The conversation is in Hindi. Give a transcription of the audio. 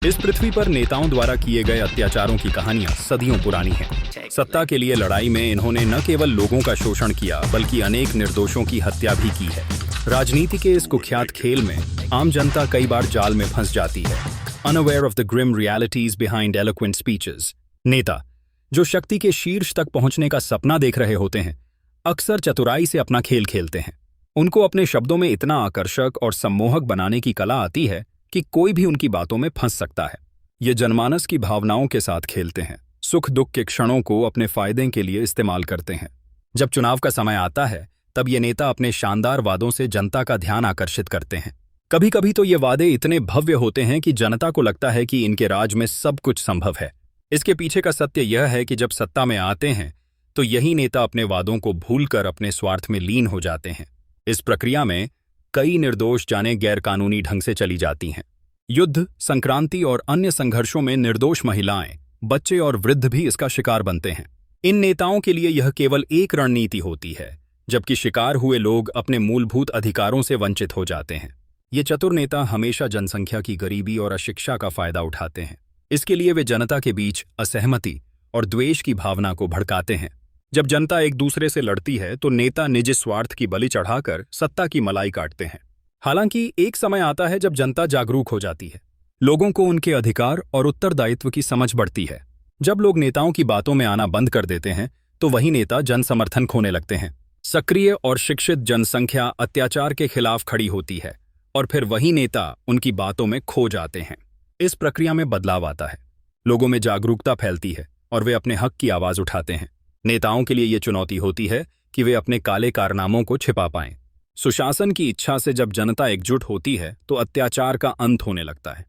इस पृथ्वी पर नेताओं द्वारा किए गए अत्याचारों की कहानियां सदियों पुरानी हैं। सत्ता के लिए लड़ाई में इन्होंने न केवल लोगों का शोषण किया बल्कि अनेक निर्दोषों की हत्या भी की है। राजनीति के इस कुख्यात खेल में आम जनता कई बार जाल में फंस जाती है, unaware of the grim realities behind eloquent speeches. नेता जो शक्ति के शीर्ष तक पहुंचने का सपना देख रहे होते हैं, अक्सर चतुराई से अपना खेल खेलते हैं। उनको अपने शब्दों में इतना आकर्षक और सम्मोहक बनाने की कला आती है कि कोई भी उनकी बातों में फंस सकता है। ये जनमानस की भावनाओं के साथ खेलते हैं, सुख दुख के क्षणों को अपने फायदे के लिए इस्तेमाल करते हैं। जब चुनाव का समय आता है तब ये नेता अपने शानदार वादों से जनता का ध्यान आकर्षित करते हैं। कभी कभी तो ये वादे इतने भव्य होते हैं कि जनता को लगता है कि इनके राज में सब कुछ संभव है। इसके पीछे का सत्य यह है कि जब सत्ता में आते हैं तो यही नेता अपने वादों को भूलकर अपने स्वार्थ में लीन हो जाते हैं। इस प्रक्रिया में कई निर्दोष जानें गैरकानूनी ढंग से चली जाती हैं। युद्ध, संक्रांति और अन्य संघर्षों में निर्दोष महिलाएं, बच्चे और वृद्ध भी इसका शिकार बनते हैं। इन नेताओं के लिए यह केवल एक रणनीति होती है, जबकि शिकार हुए लोग अपने मूलभूत अधिकारों से वंचित हो जाते हैं। ये चतुर नेता हमेशा जनसंख्या की गरीबी और अशिक्षा का फायदा उठाते हैं। इसके लिए वे जनता के बीच असहमति और द्वेष की भावना को भड़काते हैं। जब जनता एक दूसरे से लड़ती है तो नेता निज स्वार्थ की बलि चढ़ाकर सत्ता की मलाई काटते हैं। हालांकि एक समय आता है जब जनता जागरूक हो जाती है, लोगों को उनके अधिकार और उत्तरदायित्व की समझ बढ़ती है। जब लोग नेताओं की बातों में आना बंद कर देते हैं तो वही नेता जन समर्थन खोने लगते हैं। सक्रिय और शिक्षित जनसंख्या अत्याचार के खिलाफ खड़ी होती है और फिर वही नेता उनकी बातों में खो जाते हैं। इस प्रक्रिया में बदलाव आता है, लोगों में जागरूकता फैलती है और वे अपने हक की आवाज उठाते हैं। नेताओं के लिए ये चुनौती होती है कि वे अपने काले कारनामों को छिपा पाएं। सुशासन की इच्छा से जब जनता एकजुट होती है तो अत्याचार का अंत होने लगता है।